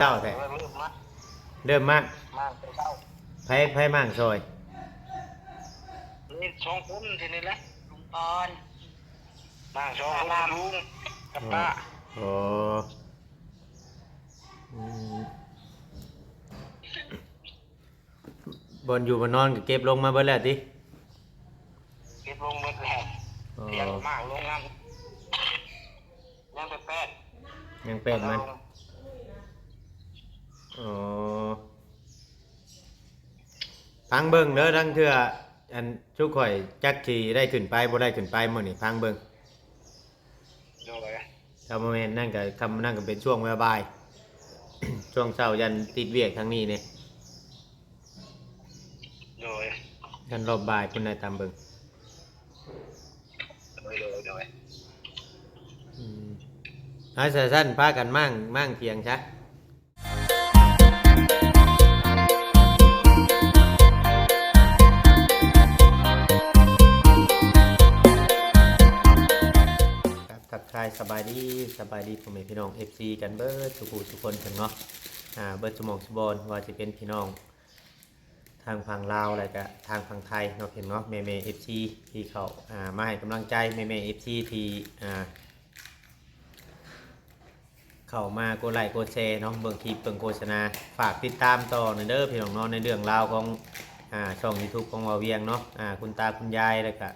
เจ้าแต่เริ่มมากไพ่มั่งซอยนี่ช่องคุ้มทีนี้แหละลุงปอนนั่งช่องคุ้มลุงกับป้าโอ้อืมบนอยู่บนนอนก็เก็บลงมาเบิดแล้วติเก็บลงหมดแล้วเตียงมากลงน้ำยังไปแปดยังเป็นมันอ๋อพังเบิ่งเด้อทั้งเทื่ออันชุกข่อยจักสิได้ขึ้นไปบ่ได้ขึ้นไปมื้อนี้พังเบิ่งโดยถ้าบ่แม่นนั่นก็คำนั่นก็เป็นช่วงบ่ายๆ ช่วงเช้ายันติดเวียกทางนี้นี่โดยยันรอบบ่ายพุ่นได้ตามเบิ่งโดยเอาสั้นๆพากันมั่งเพียงซะทักทายสบายดีพ่อแม่พี่น้อง FC กันเบิดทุกคนถึงเนาะเบิดสมองสบอนว่าจะเป็นพี่น้องทางฝั่งลาวอะไรก็ทางฝั่งไทยเนาะเห็นเนาะแม่ FC ที่เขามาให้กำลังใจแม่ FC ที่เข้ามากดไลค์กดแชร์เนาะเบิ่งคลิปเบิ่งโฆษณาฝากติดตามต่อเด้อพี่น้องเนาะในเรื่องราวของช่อง YouTube ของวาเวียงเนาะคุณตาคุณยายแล้วก็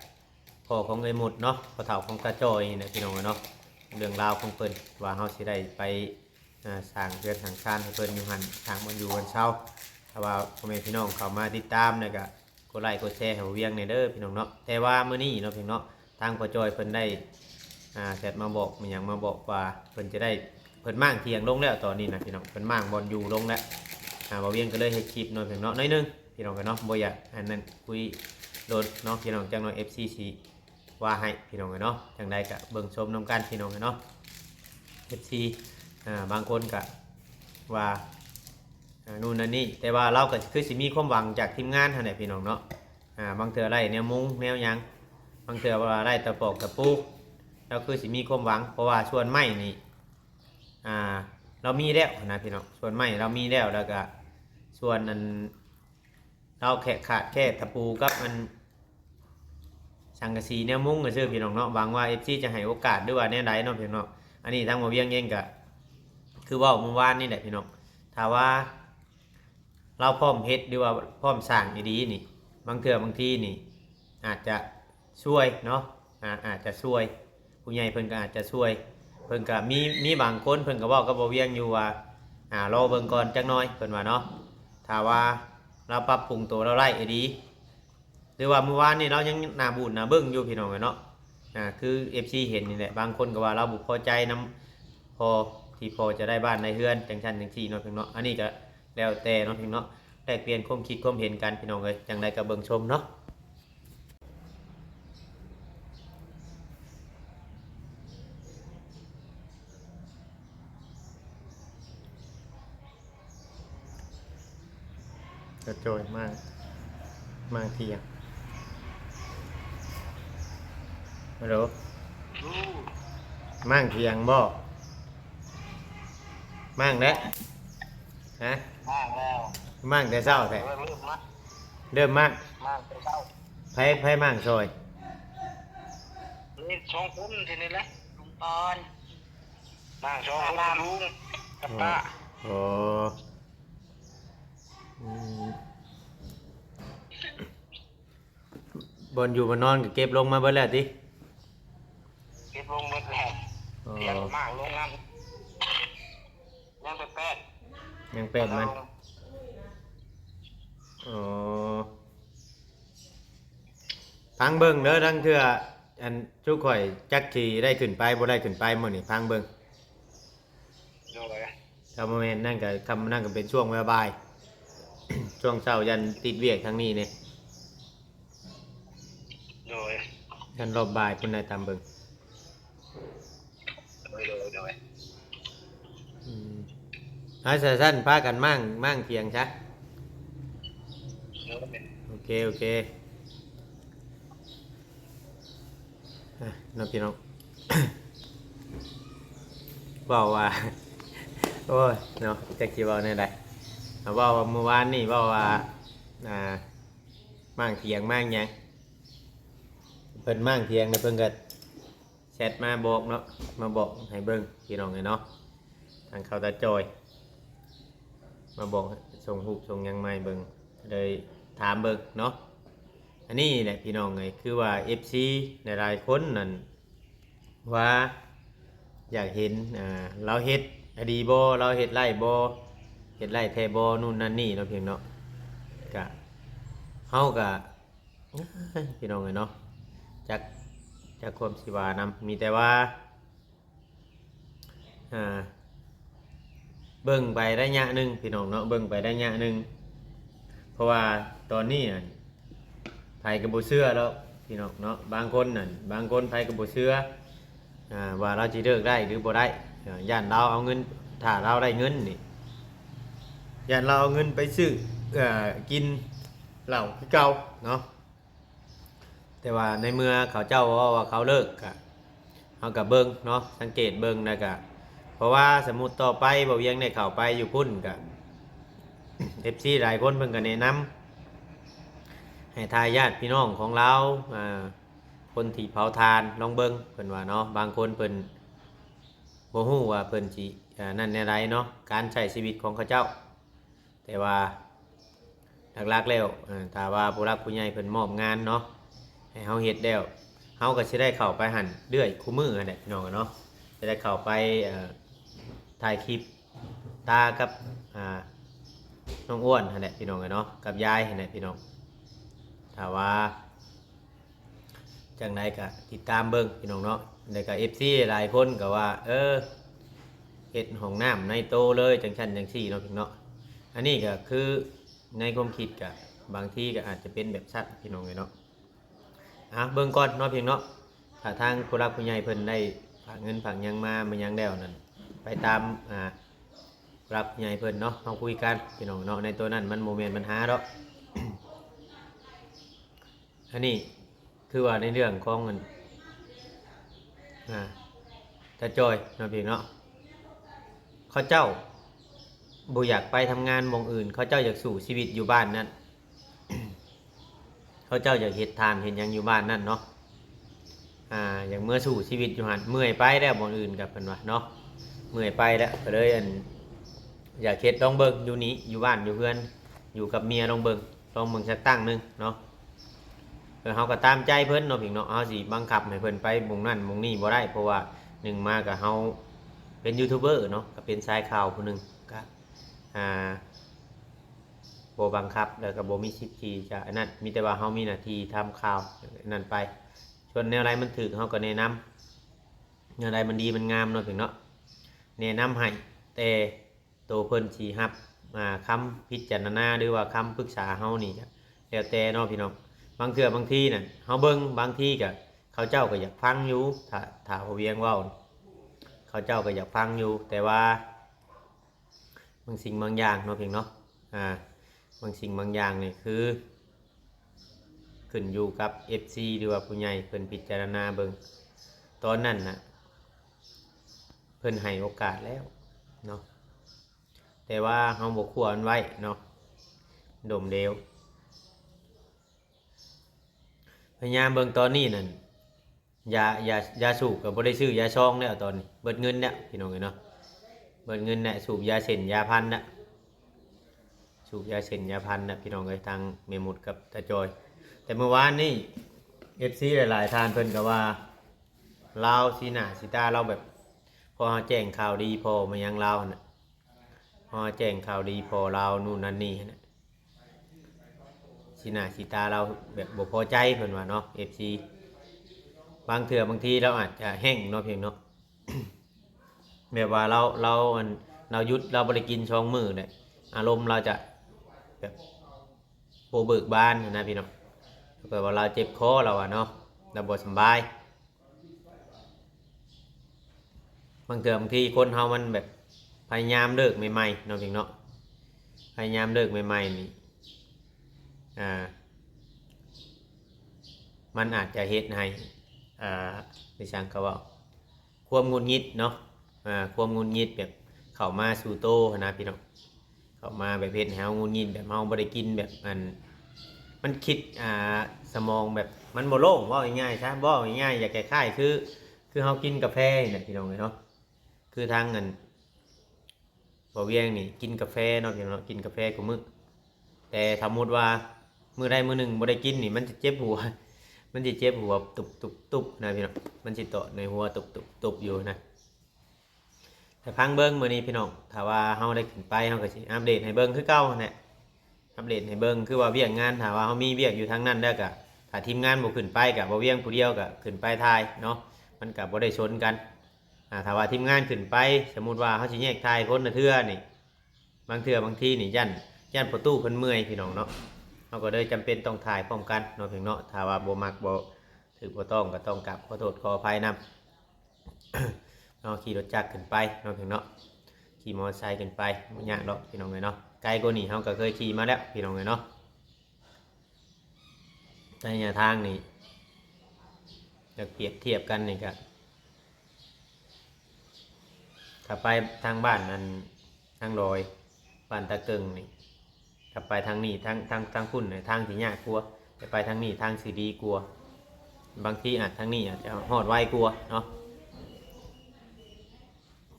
พ่อของไอ้หมุดเนาะพ่อเฒ่าของตาจอยนี่พี่น้องเนาะเรื่องราวของเพิ่นว่าเฮาสิได้ไปสร้างเรือนสร้างชานให้เพิ่นอยู่หั่นทางมันอยู่วันเช้าถ้าว่าพ่อแม่พี่น้องเข้ามาติดตามแล้วก็กดไลค์กดแชร์ให้วาเวียงเด้อพี่น้องเนาะแต่ว่ามื้อนี้เนาะพี่น้องเนาะทางพ่อจอยเพิ่นได้แชทมาบอกมีหยังมาบอกว่าเพิ่นจะได้เพิ่นมั่งเทียงลงแล้วตอนนี้นะพี่น้องเพิ่นมั่งบอลอยู่ลงแล้วบ่เวียงก็เลยให้คลิปน้อยเพียงเนาะน้อยนึงพี่น้องกันเนาะบ่อยากอันนั้นคุยโดนเนาะพี่น้องจังน้อย FCC ว่าให้พี่น้องกันเนาะจังใดก็เบิ่งชมนํกันพี่น้องกันเนาะ FC บางคนก็ว่านู่นนั่นนี่แต่ว่าเราก็คือสิมีความหวังจากทีมงานหั่นแหละพี่น้องเนาะบางเทื่อไล่แนวมุ้งแนวหยังบางเทื่อว่าไล่ตะปอกตะปูเราคือสิมีความหวังเพราะว่าส่วนไม้นี่เรามีแล้วนะพี่น้องส่วนไม้เรามีแล้วก็ส่วนนั้นเราขาดแค่ตะปูกับมันสังกะสีแนวมุ้งก็ซื่อพี่น้องเนาะหวังว่า FC จะให้โอกาสด้วยว่าแนวใดเนาะพี่น้องอันนี้ทางบ่เวียงเองก็คือว่าเมื่อวานนี่แหละพี่น้องถ้าว่าเราพร้อมเฮ็ดหรือว่าพร้อมสร้างดีๆนี่บางเทื่อบางทีนี่อาจจะช่วยเนาะอาจจะช่วยผู้ใหญ่เพิ่นก็อาจจะช่วยเพิ่นก็มีบางคนเพิ่นก็บอกกับบ่เวียงอยู่ว่ารอเบิ่งก่อนจักหน่อยเพิ่นว่าเนาะถ้าว่าเราปรับปรุงตัวเราได้ดีหรือว่าเมื่อวานนี่เรายังหน้าบูดหน้าเบิ่งอยู่พี่น้องเนาะคือ FC เห็นนี่แหละบางคนก็ว่าเราบ่พอใจนำพอที่พอจะได้บ้านในเฮือนจังซั่นจังซี่เนาะพี่น้องอันนี้ก็แล้วแต่เนาะพี่น้องแลกเปลี่ยนความคิดความเห็นกันพี่น้องเอ้ยจังไดก็เบิ่งชมเนาะกระโจยมากเทียงฮัลโหลมั่งเทียงบ่มั่งแล้วฮะมากแล้วมั่งแต่เช้าแต่เริ่มมากแต่เช้าไพ่มั่งซอยนี่ช่องคุ้มทีนี้แหละลุงปอน นั่งช่องคุ้มลุงกับป้าโอ้บนอยู่บนนอนก็เก็บลงมาเบิดแล้วติเก็บลงหมดแล้วเตียงมากลงน้ำยังไปแปดยังเป็นมันอ๋อพังเบิ่งเด้อทั้งเทื่ออันชุกข่อยจักสิได้ขึ้นไปบ่ได้ขึ้นไปมื้อนี้พังเบิ่งโดยถ้าบ่แม่นนั่นก็คำนั่นก็เป็นช่วงบ่ายๆ ช่วงเช้ายันติดเวียกทางนี้นี่โดยยันรอบบ่ายพุ่นได้ตามเบิ่งโดยเอาสั้นๆพากันมั่งเพียงซะโอเคน้องพี่น้อง บอกว่า โอ้ยเนาะจักสิเว้าแนวใดเอาเว้าว่าเมื่อวานนี่เว้าว่าอ่ามั่งเถียงมั่งหยังเพิ่นมั่งเถียงเนี่ยเพิ่นก็แชทมาบอกเนาะมาบอกให้เบิ่งพี่น้องเนาะทางเขาตาจอยมาบอกส่งรูปส่งหยังมาให้เบิ่งเลยถามเบิ่งเนาะอันนี้แหละพี่น้องเอ้ยคือว่า FC หลายๆคนนั่นว่าอยากเห็นเราเฮ็ดอดีบ่เราเฮ็ดไร่บ่เฮ็ดไร่แท้บ่นู่นนั่นนี่เนาะพี่น้องก็เฮาก็พี่น้องเอ้ยเนาะจากความสิว่านำมีแต่ว่าอ่าเบิ่งไประยะหนึงพี่น้องเนาะเบิ่งไประยะหนึงเพราะว่าตอนนี้ไผก็บ่เชื่อแล้วพี่น้องเนาะบางคนนั่นบางคนไผก็บ่เชื่อว่าเราสิเลิกได้หรือบ่ได้ย่านเราเอาเงินถ้าเราได้เงินนี่ย่านเราเอาเงินไปซื้อกินเหล้าคือเก่าเนาะแต่ว่าในเมื่อเขาเจ้าว่าเขาเลิกก็เฮาก็เบิ่งเนาะสังเกตเบิ่งแล้วก็เพราะว่าสมมุติต่อไปบ่เวียงได้เข้าไปอยู่พุ่นก็ FC หลายคนเพิ่นก็แนะนำให้ทายาทพี่น้องของเราคนที่เผาทานลองเบิ่งเพิ่นว่าเนาะบางคนเพิ่นบ่ฮู้ว่าเพิ่นสินั่นแนวใดเนาะการใช้ชีวิตของเขาเจ้าแต่ว่าหลักๆแล้วถ้าว่าผู้รักผู้ใหญ่เพิ่นมอบงานเนาะให้เฮาเฮ็ดแล้วเฮาก็สิได้เข้าไปหั่นเรื่อยคู่มือนั่นแหละพี่น้องเนาะจะได้เข้าไปถ่ายคลิปตากับน้องอ้วนนั่นแหละพี่น้องเนาะกับยายนั่นแหละพี่น้องถ้าว่าจังไดก็ติดตามเบิ่งพี่น้องเนาะแล้วก็ FC หลายคนก็ว่าเฮ็ดห้องน้ำในโตเลยจังซั่นจังซี่เนาะพี่เนาะอันนี้ก็คือในความคิดก็บางทีก็อาจจะเป็นแบบชัดพี่น้องเนาะเบิ่งก่อนเนาะพี่เนาะถ้าทางผู้รักผู้ใหญ่เพิ่นได้ฝากเงินฝากหยังมามันยังแล้วนั่นไปตามผู้รักผู้ใหญ่เพิ่นเนาะเฮาคุยกันพี่น้องเนาะในตัวนั้นมันโมเมนต์ปัญหาดอก อันนี้คือว่าในเรื่องของเงินตาจอยเนาะพี่เนาะเขาเจ้าบ่อยากไปทำงานหม้องอื่นเขาเจ้าอยากสู่ชีวิตอยู่บ้านนั่น เขาเจ้าอยากเฮ็ดทานเห็นหยังอยู่บ้านนั่นเนาะอย่างเมื่อสู่ชีวิตอยู่หันเมื่อยไปแล้วหม้องอื่นกับเพิ่นว่าเนาะเมื่อยไปแล้วก็เลยอยากเฮ็ดลองเบิ่งอยู่นี้อยู่บ้านอยู่เพื่อนอยู่กับเมียลองเบิ่งสักตั้งหนึงเนาะเฮาก็ตามใจเพิ่นเนาะพี่เนาะเฮาสิบังคับให้เพิ่นไปหม้องนั่นหม้องนี้บ่ได้เพราะว่าหนึ่งมาก็เฮาเป็นยูทูบเบอร์เนาะก็เป็นสายข่าวผู้หนึงก็บ่บังคับแล้วก็บ่มีสิทธิ์ที่จะอันนั้นมีแต่ว่าเฮามีหน้าที่ทำข่าวนั่นไปส่วนแนวใดมันถูกเฮาก็แนะนำแนวใดมันดีมันงามเนาะพี่เนาะแนะนำให้แต่โตเพิ่นสิรับคำพิจารณาหรือว่าคำปรึกษาเฮานี่ก็แล้วแต่เนาะพี่น้องบางเทื่อบางทีน่ะเฮาเบิ่งบางทีก็เขาเจ้าก็อยากฟังอยู่ถ้าเวียงเว้าเขาเจ้าก็อยากฟังอยู่แต่ว่าบางสิ่งบางอย่างเนาะพี่เนาะบางสิ่งบางอย่างนี่คือขึ้นอยู่กับ FC หรือว่าผู้ใหญ่เพิ่นพิจารณาเบิ่งตอนนั้นน่ะเพิ่นให้โอกาสแล้วเนาะแต่ว่าเฮาบ่ควรไว้เนาะดมเดวพยายามเบิ่งตอนนี้นั่นยาสูบก็บ่ได้ซื้อยาซองแล้วตอนนี้เบิดเงินแล้วพี่น้องเนาะเบิดเงินน่ะสูบยาเส้นยาพันน่ะสูบยาเส้นยาพันน่ะพี่น้องเอ้ยทางเมมุดกับตาจอยแต่เมื่อวานนี่ FC หลายๆท่านเพิ่นก็ว่าลาวสีหน้าสีตาเราแบบพอแจ้งข่าวดีพอมายังลาวน่ะพอแจ้งข่าวดีพอลาวนู่นนั่นนี่น่ะสีหน้าสีตาเราแบบบ่พอใจเพิ่นว่าเนาะ FC บางเถื่อบางทีเราอาจจะแห้งเนาะเพียงเนาะ แบบว่าเราหยุดเราบ่ได้กินช่องมือเนี่ยอารมณ์เราจะแบบโบเบิกบานนะพี่น้องถ้าเกิดว่าเราเจ็บคอเราอะเนาะเราบ่สบายบางเถื่อบางทีคนเฮามันแบบพยายามเลิกใหม่ๆเนาะพี่เนาะพยายามเลิกใหม่ๆนี่มันอาจจะเฮ็ดให้ดิฉันก็ว่าความหงุดหงิดเนาะความหงุดหงิดแบบ เข้ามาสู่โตนะพี่น้องเข้ามาแบบเฮ็ดให้เฮาหงุดหงิดแบบเฮาบ่ได้กินแบบมันคิดสมองแบบมันบ่โล่งเว้าง่ายๆซะเว้าง่ายๆอยากคล้ายๆคือเฮากินกาแฟนี่แหละพี่น้องเนาะคือทางบ่เวียงนี่กินกาแฟเนาะพี่น้องเนาะกินกาแฟกูมื้อแต่สมมุติว่ามื้อใดมื้อหนึ่งบ่ได้กินนี่มันจะเจ็บหัวมันสิเจ็บหัวตุบๆนะพี่น้องมันสิเตาะในหัวตุบๆอยู่นะแต่พังเบิ่งมื้อนี้พี่น้องถ้าว่าเฮาได้ขึ้นไปเฮาก็สิอัปเดตให้เบิ่งคือเก่านั่นแหละอัปเดตให้เบิ่งคือว่าเวียกงานถ้าว่าเฮามีเวียกอยู่ทางนั้นแล้วก็ถ้าทีมงานบ่ขึ้นไปก็บ่เวียงผู้เดียวก็ขึ้นไปถ่ายเนาะมันก็บ่ได้ชนกันถ้าว่าทีมงานขึ้นไปสมมุติว่าเฮาสิแยกถ่ายคนละเทื่อนี่บางเทื่อบางทีนี่ยันประตูเพิ่นเมื่อยพี่น้องเนาะเฮาก็เลยจำเป็นต้องถ่ายพร้อมกันเนาะพี่น้องเนาะถ้าว่าบ่มักบ่ถือบ่ต้องก็ต้องกลับขอโทษขออภัยนำ เนาะขี่รถจักรขึ้นไปเนาะพี่น้องเนาะขี่มอเตอร์ไซค์ขึ้นไปบ่ยากดอกพี่น้องเอ้ยเนาะไกลกว่านี้เฮาก็เคยขี่มาแล้วพี่น้องเอ้ยเนาะในระยะทางนี่จะเปรียบเทียบกันนี่ก็ถ้าไปทางบ้านนั้นทางดอยบ้านตะเกิงนี่ถ้าไปทางนี้ทางพุ่นนี่ทางสิยากกลัวจะไปทางนี้ทางสิดีกลัวบางทีอาจทางนี้อาจจะฮอดไวกลัวเนาะ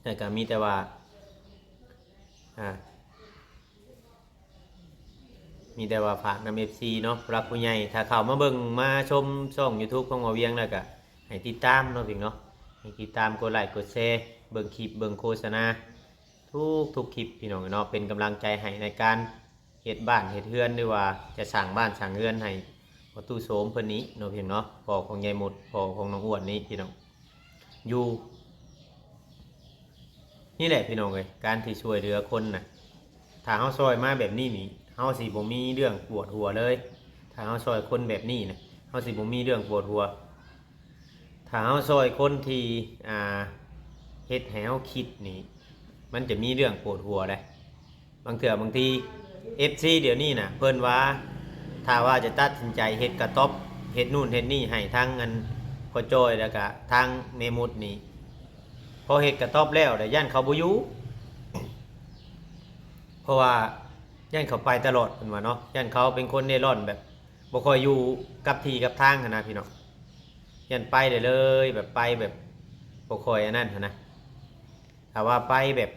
แต่ก็มีแต่ว่ามีแต่ว่าฝากนำ FC เนาะรักผู้ใหญ่ถ้าเข้ามาเบิ่งมาชมช่อง YouTube ของบ่เวียงแล้วก็ให้ติดตามเนาะพี่เนาะให้ติดตามกดไลค์กดแชร์เบิ่งคลิปเบิ่งโฆษณาทุกคลิปพี่น้องเนาะเป็นกำลังใจให้ในการเฮ็ดบ้านเฮ็ดเรือนหรือว่าจะสร้างบ้านสร้างเรือนให้พ่อตู้โสมเพิ่นนี้เนาะพี่เนาะพ่อของยายหมดพ่อของน้องอ้วนนี้พี่น้องอยู่นี่แหละพี่น้องเอ้ยการที่ช่วยเหลือคนน่ะถ้าเฮาซอยมาแบบนี้นี่เฮาสิบ่มีเรื่องปวดหัวเลยถ้าเฮาซอยคนแบบนี้นะเฮาสิบ่มีเรื่องปวดหัวถ้าเฮาซอยคนที่เฮ็ดให้เฮาคิดนี่มันจะมีเรื่องปวดหัวได้บางเทื่อบางที FC เดี๋ยวนี้น่ะเพิ่นว่าถ้าว่าจะตัดสินใจเฮ็ดกระต๊อบเฮ็ดนู่นเฮ็ดนี่ให้ทางพ่อจ้อยแล้วก็ทางแม่มุดนี่พอเฮ็ดกระต๊อบแล้วแต่ย่านเขาบ่อยู่เพราะว่าย่านเขาไปตลอดเพิ่นว่าเนาะย่านเขาเป็นคนเร่ร่อนแบบบ่ค่อยอยู่กับที่กับทางหันนะพี่น้องย่านไปได้เลยแบบไปแบบบ่ค่อยอันนั้นหันนะถ้าว่าไปแบบ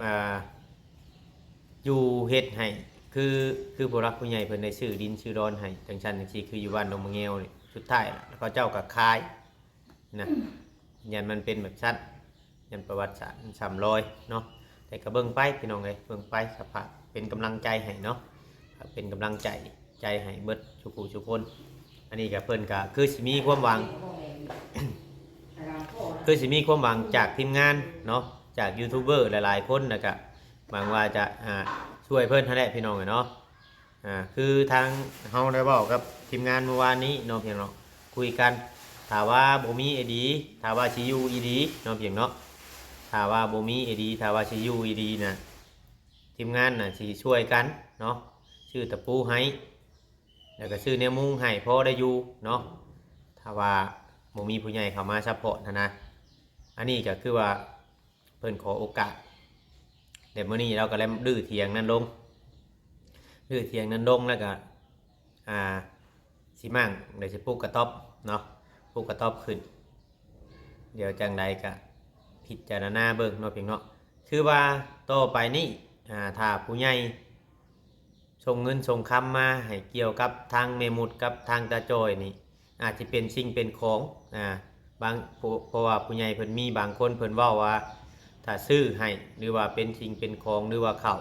อยู่เฮ็ดให้คือผู้รักผู้ใหญ่เพิ่นได้ซื้อดินซื้อดอนให้จังซั่นจังซี่คืออยู่บ้านดงมะเงียวนี่สุดท้ายแล้วเขาเจ้าก็ขายนะย่านมันเป็นแบบชัดยันประวัติศาสตร์300เนาะแต่ก็เบิ่งไปพี่น้องเอ้ยเบิ่งไปสภาพเป็นกำลังใจให้เนาะเป็นกำลังใจให้เบิดทุกผู้ทุกคนอันนี้ก็เพิ่นก็คือสิมีความหวัง คือสิมีความหวังจากทีมงานเนาะจากยูทูบเบอร์หลายๆคนนะก็หวังว่าจะช่วยเพิ่นนั่นแหละพี่น้องเนาะคือทางเฮาได้บอกกับทีมงานเมื่อวานนี้เนาะพี่น้องคุยกันถ้าว่าบ่มีไอดีถ้าว่าสิอยู่อีดีเนาะพี่น้องเนาะถ้าว่าบ่มีไอดีถ้าว่าสิอยู่อีดีนะทีมงานน่ะสิช่วยกันเนาะชื่อตะปูให้แล้วก็ชื่อแนวมุงให้พอได้อยู่เนาะถ้าว่าบ่มีผู้ใหญ่เข้ามาซัพพอร์ตนะอันนี้ก็คือว่าเพิ่นขอโอกาสเดี๋ยวมื้อนี้เราก็แล้วดื้อเถียงนั้นลงแล้วก็สิมั่งเดี๋ยวสิปลูกกระต๊อบเนาะปลูกกระต๊อบขึ้นเดี๋ยวจังใดก็พิจารณาเบิ่งเนาะเพียงเนาะคือว่าต่อไปนี้ถ้าผู้ใหญ่ส่งเงินส่งคำมาให้เกี่ยวกับทางเมมุดกับทางตาจอยนี่อาจจะเป็นสิ่งเป็นของบางเพราะว่าผู้ใหญ่เพิ่นมีบางคนเพิ่นเว้าว่าถ้าซื้อให้หรือว่าเป็นสิ่งเป็นของหรือว่าข้าว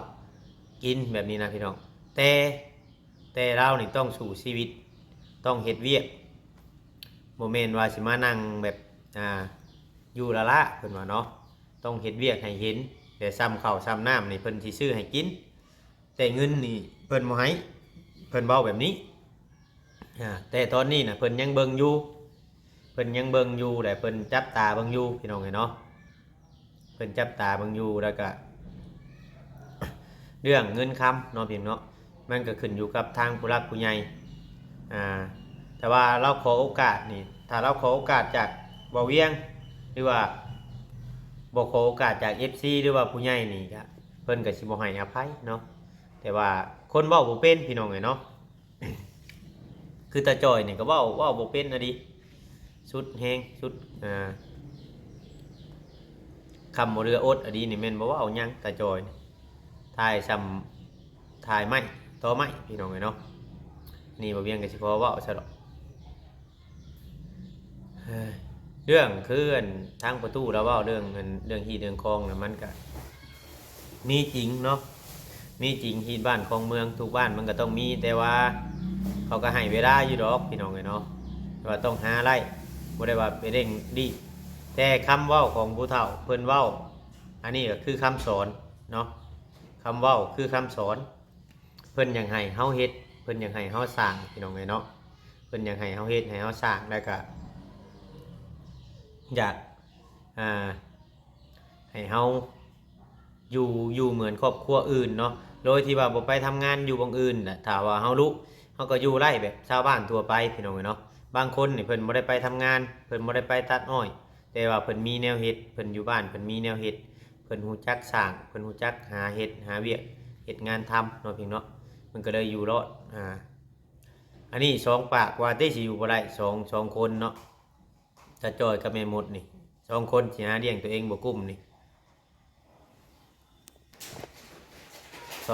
กินแบบนี้นะพี่น้องแต่เรานี่ต้องสู่ชีวิตต้องเฮ็ดเวียกโมเมนต์ว่าสิมานั่งแบบอยู่ละเพิ่นว่าเนาะต้องเฮ็ดเวียกให้เห็นแต่ซ้ำข้าวซ้ำน้ำนี่เพิ่นสิซื้อให้กินแต่เงินนี่เพิ่นบ่ให้เพิ่นเว้าแบบนี้แต่ตอนนี้น่ะเพิ่นยังเบิ่งอยู่แต่เพิ่นจับตาเบิ่งอยู่พี่น้องเนาะเพิ่นจับตาเบิ่งอยู่แล้วก็ เรื่องเงินคำเนาะพี่น้องเนาะมันก็ขึ้นอยู่กับทางผู้รักผู้ใหญ่แต่ว่าเราขอโอกาสนี่ถ้าเราขอโอกาสจากบ่าวเวียงหรือว่าบ่ขอโอกาสจาก FC หรือว่าผู้ใหญ่นี่ก็ พิ่นก็สิบ่ให้อภัยเนาะแต่ว่าคนเว้าบ่เป็นพี่น้องเอ้ยเนาะ คือตาจ้อยนี่ก็เว้าบ่เป็นอะดิสุดแฮงสุดคำบ่เรืออดอะดีนี่แม่นบ่เว้าหยังตาจ้อยนี่ทายซ้ำทายไม้ต่อไม้พี่น้องเอ้ยเนาะนี่บ่เวียงก็สิพอเว้าซะดอกเฮ้ยเรื่องคืออันทางประตูแล้วเว้าเรื่องอันเรื่องฮีเรื่องคลองน่ะมันก็มีจริงเนาะมีจริงฮีบ้านคลองเมืองทุกบ้านมันก็ต้องมีแต่ว่าเขาก็ให้เวลาอยู่ดอกพี่น้องเอ้ยเนาะแต่ว่าต้องหาไร่บ่ได้ว่าไปเร่งรีบแต่คำเว้าของผู้เฒ่าเพิ่นเว้าอันนี้ก็คือคำสอนเนาะคำเว้าคือคำสอนเพิ่นอยากให้เฮาเฮ็ดเพิ่นอยากให้เฮาสร้างพี่น้องเอ้ยเนาะเพิ่นอยากให้เฮาเฮ็ดให้เฮาสร้างแล้วก็อยากให้เฮาอยู่เหมือนครอบครัวอื่นเนาะโดยที่ว่าบ่ไปทำงานอยู่บางอื่นน่ะถ้าว่าเฮารู้เฮาก็อยู่ไร่แบบชาวบ้านทั่วไปพี่น้องเอ้ยเนาะบางคนนี่เพิ่นบ่ได้ไปทำงานเพิ่นบ่ได้ไปตัดอ้อยแต่ว่าเพิ่นมีแนวเฮ็ดเพิ่นอยู่บ้านเพิ่นมีแนวเฮ็ดเพิ่นฮู้จักสร้างเพิ่นฮู้จักหาเฮ็ดหาเวียกเฮ็ดงานทำเนาะพี่เนาะมันก็เลยอยู่รอดอันนี้2ปากว่าได้สิอยู่บ่ได้สองคนเนาะตาจ้อยกับแม่มดนี่2คนสิหาเลี้ยงตัวเองบ่กุ้มนี่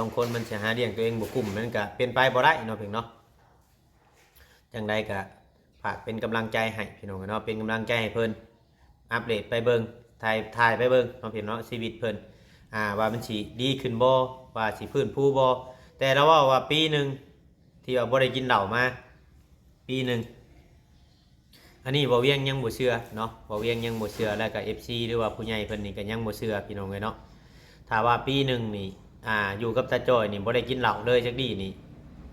2คนมันสิหาเลี้ยงตัวเองบ่กุ้มมันก็เป็นไปบ่ได้เนาะพี่เนาะจังใดก็ฝากเป็นกำลังใจให้พี่น้องเนาะเป็นกำลังใจให้เพิ่นอัปเดตไปเบิ่งถ่ายไปเบิ่งเนาะพี่เนาะชีวิตเพิ่นว่ามันสิดีขึ้นบ่ว่าสิฟื้นฟูบ่แต่เราว่าปีหนึงที่ว่าบ่ได้กินเหล้ามาปีหนึงอันนี้บ่เวียงยังบ่เชื่อเนาะบ่เวียงยังบ่เชื่อแล้วก็ FC หรือว่าผู้ใหญ่เพิ่นนี่ก็ยังบ่เชื่อพี่น้องเอ้ยเนาะถ้าว่าปีหนึงนี่อยู่กับตาจ้อยนี่บ่ได้กินเหล้าเลยจักดีนี่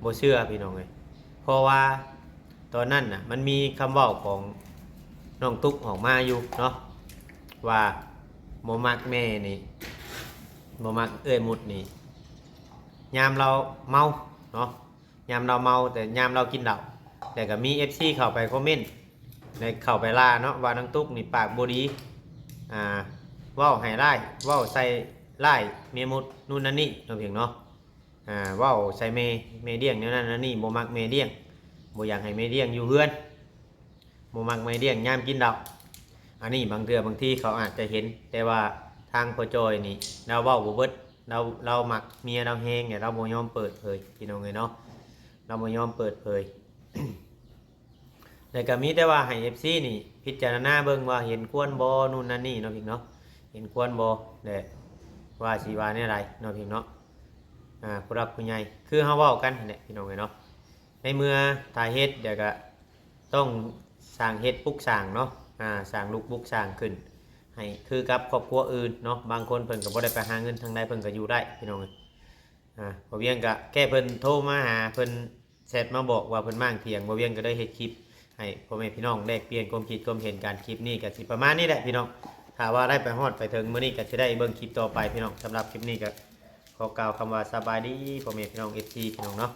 บ่เชื่อพี่น้องเอ้ยเพราะว่าตอนนั้นน่ะมันมีคำเว้าของน้องตุ๊กออกมาอยู่เนาะว่าบ่มักแม่นี่บ่มักเอ้ยมุดนี่ยามเราเมาเนาะยามเราเมาแต่ยามเรากินเหล้าแต่ก็มี FC เข้าไปคอมเมนต์ในเข้าไปล่าเนาะว่าน้องตุ๊กนี่ปากบ่ดีเว้าให้ร้ายเว้าใส่ร้ายเมียมุดนู่นนั่นนี่เนาะเพียงเนาะเว้าใส่เมเดียงแนวนั้นนั่นนี่บ่มักเมเดียงบ่อยากให้เมเดียงอยู่เฮือนบ่มักเมเดียงยามกินเหล้าอันนี้บางเทื่อบางทีเขาอาจจะเห็นแต่ว่าทางพ่อจอยนี่เราเว้าบ่เบิดเรามักเมียเราแฮงเนี่ยเราบ่ยอมเปิดเผยพี่น้องเอ้ยเนาะเราบ่ยอมเปิดเผย แต่ก็มีแต่ว่าให้ FC นี่พิจารณาเบิ่งว่าเห็นควรบ่นู่นนั่นนี่เนาะพี่เนาะเห็นควรบ่แต่ว่าสิว่าแนวใดเนาะพี่เนาะผู้รักผู้ใหญ่คือเฮาเว้ากันนั่นแหละพี่น้องเอ้ยเนาะในเมื่อถ้าเฮ็ดเดี๋ยวก็ต้องสร้างเฮ็ดปลุกสร้างเนาะสร้างลูกปลุกสร้างขึ้นให้คือกับครอบครัวอื่นเนาะบางคนเพิ่นก็บ่ได้ไปหาเงินทางใดเพิ่นก็อยู่ได้พี่น้องเอ้ยบ่เวียงก็แค่เพิ่นโทรมาหาเพิ่นแชทมาบอกว่าเพิ่นมั่งเถียงบ่เวียงก็ได้เฮ็ดคลิปให้พ่อแม่พี่น้องแลกเปลี่ยนความคิดความเห็นการคลิปนี้ก็สิประมาณนี้แหละพี่น้องถ้าว่าได้ไปฮอดไปถึงมื้อนี้ก็สิได้เบิ่งคลิปต่อไปพี่น้องสำหรับคลิปนี้ก็ขอกล่าวคำว่าสบายดีพ่อแม่พี่น้อง FC พี่น้องเนาะ